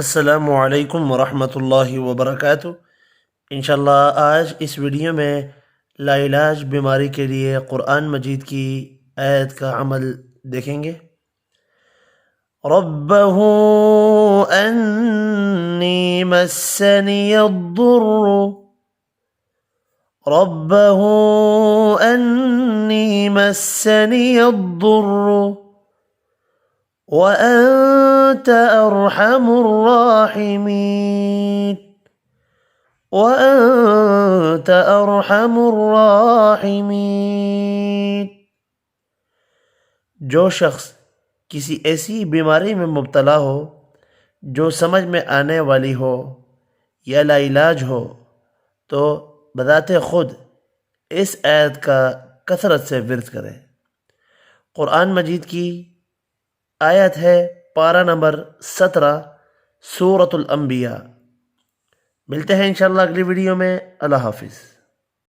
السلام علیکم ورحمۃ اللہ وبرکاتہ۔ انشاءاللہ آج اس ویڈیو میں لا علاج بیماری کے لیے قرآن مجید کی آیت کا عمل دیکھیں گے۔ ربہ انی مسنی الضر ربہ انی مسنی الضر وأنت أرحم الراحمين وأنت أرحم الراحمين۔ جو شخص کسی ایسی بیماری میں مبتلا ہو جو سمجھ میں آنے والی ہو یا لا علاج ہو تو بذات خود اس آیت کا کثرت سے ورد کرے۔ قرآن مجید کی آیت ہے پارہ نمبر 17 سورۃ الانبیاء۔ ملتے ہیں انشاءاللہ اگلی ویڈیو میں۔ اللہ حافظ۔